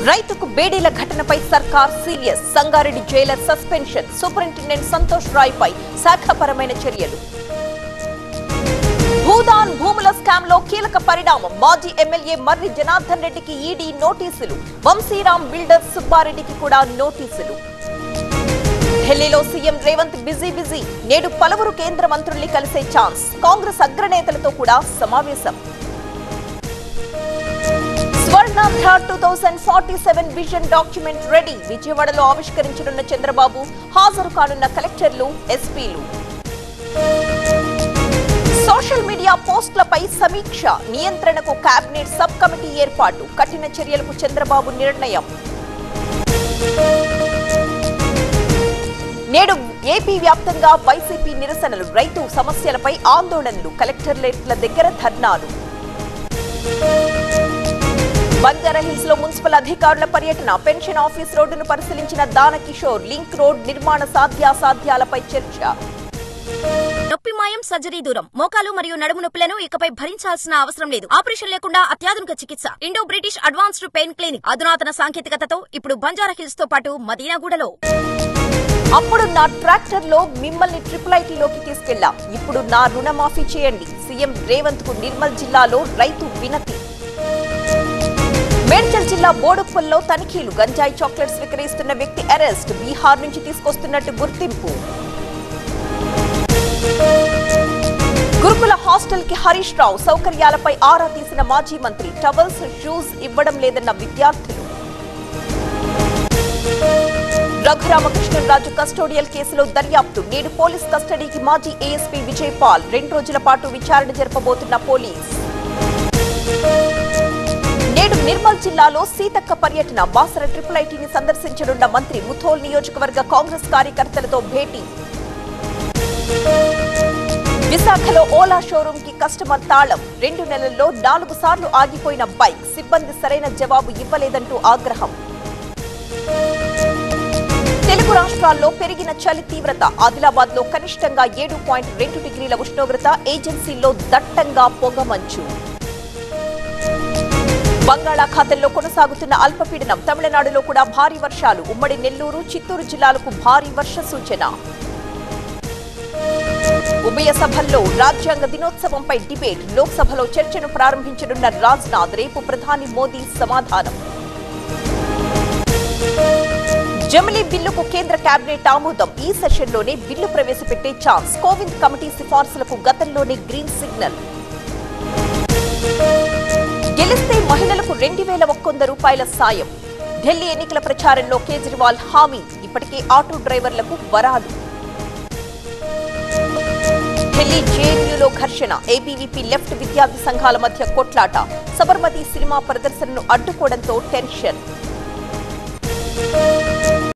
రైతుకు బేడీల ఘటనపై సర్కార్ serious. Sangareddy jailer suspension. Superintendent Santosh Rai పై శాఖపరమైన చర్యలు. భూదాన్ భూముల స్కామ్ లో కీలక పరిణామం. మాజీ ఎమ్మెల్యే మర్రి జనార్దన్ రెడ్డికి ఈడీ నోటీసులు. వంశీరామ్ బిల్డర్ సుబ్బారెడ్డికి కూడా నోటీసులు. ఢిల్లీలో సీఎం రేవంత్ బిజీ. నేడు పలువురు కేంద్ర మంత్రుల్ని కలిసే ఛాన్స్. కాంగ్రెస్ అగ్రనేతలతో కూడా సమావేశం. Swarnandhra 2047 vision document ready. విజయవాడలో ఆవిష్కరించనున్న చంద్రబాబు. హాజరు కానున్న కలెక్టర్లు, ఎస్పీలు. సోషల్ మీడియా పోస్టులపై సమీక్ష. నియంత్రణకు కేబినెట్ సబ్ కమిటీ ఏర్పాటు. కఠిన చర్యలకు చంద్రబాబు నిర్ణయం. నేడు ఏపీ వ్యాప్తంగా వైసీపీ నిరసనలు. రైతు సమస్యలపై ఆందోళనలు. కలెక్టరేట్ల దగ్గర ధర్నాలు. బంజారాహిల్స్ లో మున్సిపల్ అధికారుల పర్యటన. పెన్షన్ ఆఫీస్ రోడ్డును పరిశీలించిన దానకిషోర్. లింక్ రోడ్ నిర్మాణ సాధ్యాసాధ్యాలపై చర్చ. నొప్పి మాయం, సర్జరీ దూరం. మోకాలు మరియు నడుము నొప్పులను ఇకపై భరించాల్సిన అవసరం లేదు. ఆపరేషన్ లేకుండా అత్యాధునిక చికిత్స. Indo British advanced pain clinic. అధునాతన సాంకేతికతతో ఇప్పుడు బంజారాహిల్స్ తో పాటు మదీనాగూడలో. అప్పుడు నా ట్రాక్టర్ లో మిమ్మల్ని IIITలోకి తీసుకెళ్లా. ఇప్పుడు నా రుణమాఫీ చేయండి. సీఎం రేవంత్ కు నిర్మల్ జిల్లాలో రైతు వినతి. మేడ్చల్ జిల్లా బోడుప్పల్లో తనిఖీలు. గంజాయి చాక్లెట్స్ విక్రయిస్తున్న వ్యక్తి అరెస్ట్. బీహార్ నుంచి తీసుకొస్తున్నట్టు గుర్తింపు. గురుకుల హాస్టల్ కి హరీష్ రావు. సౌకర్యాలపై ఆరా తీసిన మాజీ మంత్రి. టవల్స్, షూస్ ఇవ్వడం లేదన్న విద్యార్థులు. రఘురామకృష్ణరాజు కస్టోడియల్ కేసులో దర్యాప్తు. నేడు పోలీస్ కస్టడీకి మాజీ ఏఎస్పీ విజయ్ పాల్. 2 రోజుల పాటు విచారణ జరపబోతున్న పోలీస్. నేడు నిర్మల్ జిల్లాలో సీతక్క పర్యటన. బాసర IIITని సందర్శించనున్న మంత్రి. ముథోల్ నియోజకవర్గ కాంగ్రెస్ కార్యకర్తలతో భేటీ. విశాఖలో ఓలా షోరూమ్ కి కస్టమర్ తాళం. 2 నెలల్లో 4 సార్లు ఆగిపోయిన బైక్. సిబ్బంది సరైన జవాబు ఇవ్వలేదంటూ ఆగ్రహం. తెలుగు రాష్ట్రాల్లో పెరిగిన చలి తీవ్రత. ఆదిలాబాద్ లో కనిష్టంగా 7.2 డిగ్రీల ఉష్ణోగ్రత. ఏజెన్సీల్లో దట్టంగా పొగమంచు. బంగాళాఖాతంలో కొనసాగుతున్న అల్పపీడనం. తమిళనాడులో కూడా భారీ వర్షాలు. ఉమ్మడి నెల్లూరు, చిత్తూరు జిల్లాలకు భారీ వర్ష సూచన. ఉభయ సభల్లో రాజ్యాంగ దినోత్సవంపై డిబేట్. లోక్సభలో చర్చను ప్రారంభించనున్న రాజ్నాథ్. రేపు ప్రధాని మోదీ సమాధానం. జమిలీ బిల్లుకు కేంద్ర కేబినెట్ ఆమోదం. ఈ సెషన్లోనే బిల్లు ప్రవేశపెట్టే ఛాన్స్. కోవింద్ కమిటీ సిఫార్సులకు గతంలోనే గ్రీన్ సిగ్నల్. గెలిస్తే మహిళలకు 2,100 రూపాయల సాయం. ఢిల్లీ ఎన్నికల ప్రచారంలో కేజ్రీవాల్ హామీ. ఇప్పటికే ఆటో డ్రైవర్లకు వరాలు. ఢిల్లీ జేఎన్యూలో ఘర్షణ. ఏబీవీపీ లెఫ్ట్ విద్యార్థి సంఘాల మధ్య కొట్లాట. సబర్మతి సినిమా ప్రదర్శనను అడ్డుకోవడంతో టెన్షన్.